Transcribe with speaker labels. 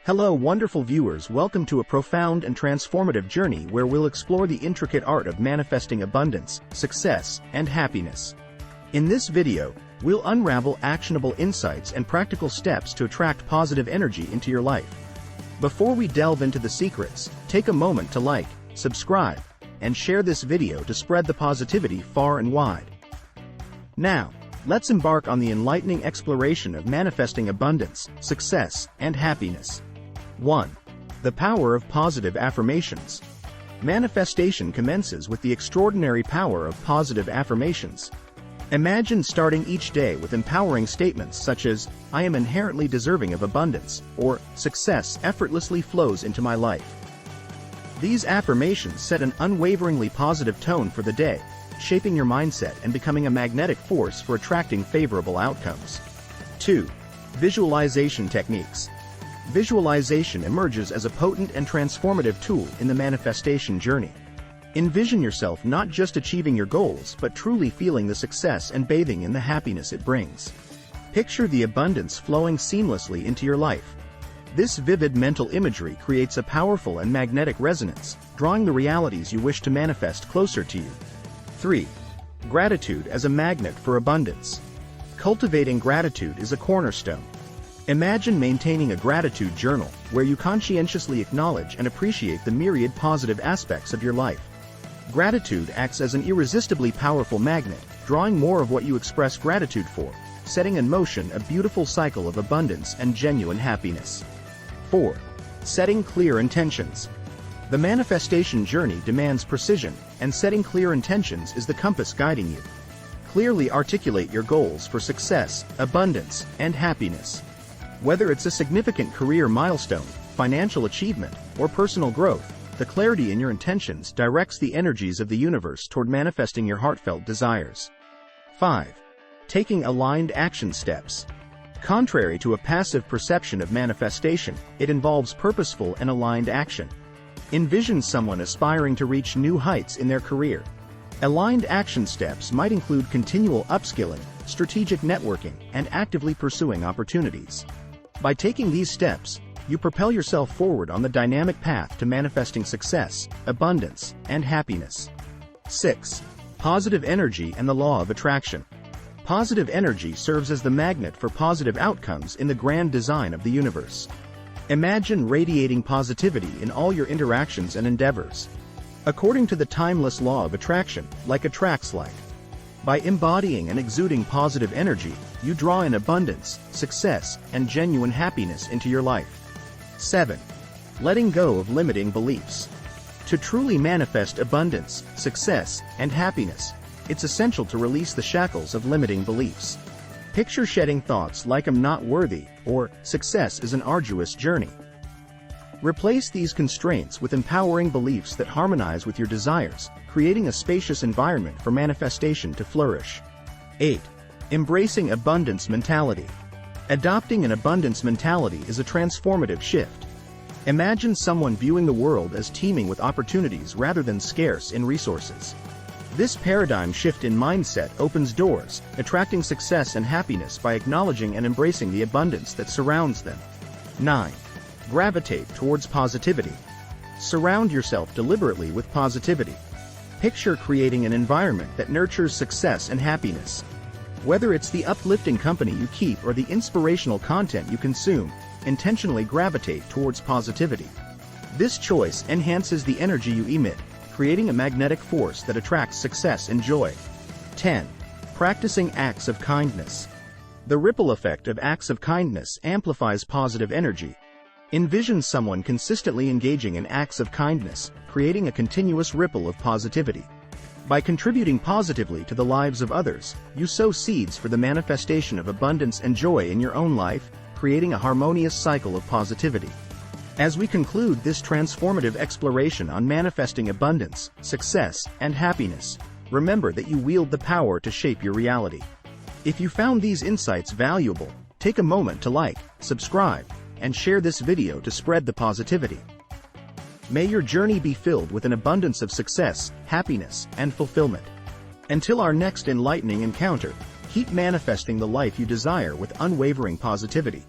Speaker 1: Hello wonderful viewers, welcome to a profound and transformative journey where we'll explore the intricate art of manifesting abundance, success, and happiness. In this video, we'll unravel actionable insights and practical steps to attract positive energy into your life. Before we delve into the secrets, take a moment to like, subscribe, and share this video to spread the positivity far and wide. Now, let's embark on the enlightening exploration of manifesting abundance, success, and happiness. 1. The power of positive affirmations. Manifestation commences with the extraordinary power of positive affirmations. Imagine starting each day with empowering statements such as, "I am inherently deserving of abundance," or "Success effortlessly flows into my life." These affirmations set an unwaveringly positive tone for the day, shaping your mindset and becoming a magnetic force for attracting favorable outcomes. 2. Visualization techniques. Visualization emerges as a potent and transformative tool in the manifestation journey. Envision yourself not just achieving your goals but truly feeling the success and bathing in the happiness it brings. Picture the abundance flowing seamlessly into your life. This vivid mental imagery creates a powerful and magnetic resonance, drawing the realities you wish to manifest closer to you. 3. Gratitude as a magnet for abundance. Cultivating gratitude is a cornerstone. Imagine maintaining a gratitude journal, where you conscientiously acknowledge and appreciate the myriad positive aspects of your life. Gratitude acts as an irresistibly powerful magnet, drawing more of what you express gratitude for, setting in motion a beautiful cycle of abundance and genuine happiness. 4. Setting clear intentions. The manifestation journey demands precision, and setting clear intentions is the compass guiding you. Clearly articulate your goals for success, abundance, and happiness. Whether it's a significant career milestone, financial achievement, or personal growth, the clarity in your intentions directs the energies of the universe toward manifesting your heartfelt desires. 5. Taking aligned action steps. Contrary to a passive perception of manifestation, it involves purposeful and aligned action. Envision someone aspiring to reach new heights in their career. Aligned action steps might include continual upskilling, strategic networking, and actively pursuing opportunities. By taking these steps, you propel yourself forward on the dynamic path to manifesting success, abundance, and happiness. 6. Positive energy and the law of attraction. Positive energy serves as the magnet for positive outcomes in the grand design of the universe. Imagine radiating positivity in all your interactions and endeavors. According to the timeless law of attraction, like attracts like. By embodying and exuding positive energy, you draw in abundance, success, and genuine happiness into your life. 7. Letting go of limiting beliefs. To truly manifest abundance, success, and happiness, it's essential to release the shackles of limiting beliefs. Picture shedding thoughts like "I'm not worthy" or "success is an arduous journey." Replace these constraints with empowering beliefs that harmonize with your desires, creating a spacious environment for manifestation to flourish. 8. Embracing abundance mentality. Adopting an abundance mentality is a transformative shift. Imagine someone viewing the world as teeming with opportunities rather than scarce in resources. This paradigm shift in mindset opens doors, attracting success and happiness by acknowledging and embracing the abundance that surrounds them. 9. Gravitate towards positivity. Surround yourself deliberately with positivity. Picture creating an environment that nurtures success and happiness. Whether it's the uplifting company you keep or the inspirational content you consume, intentionally gravitate towards positivity. This choice enhances the energy you emit, creating a magnetic force that attracts success and joy. 10. Practicing acts of kindness. The ripple effect of acts of kindness amplifies positive energy. Envision someone consistently engaging in acts of kindness, creating a continuous ripple of positivity. By contributing positively to the lives of others, you sow seeds for the manifestation of abundance and joy in your own life, creating a harmonious cycle of positivity. As we conclude this transformative exploration on manifesting abundance, success, and happiness, remember that you wield the power to shape your reality. If you found these insights valuable, take a moment to like, subscribe, and share this video to spread the positivity. May your journey be filled with an abundance of success, happiness, and fulfillment. Until our next enlightening encounter, keep manifesting the life you desire with unwavering positivity.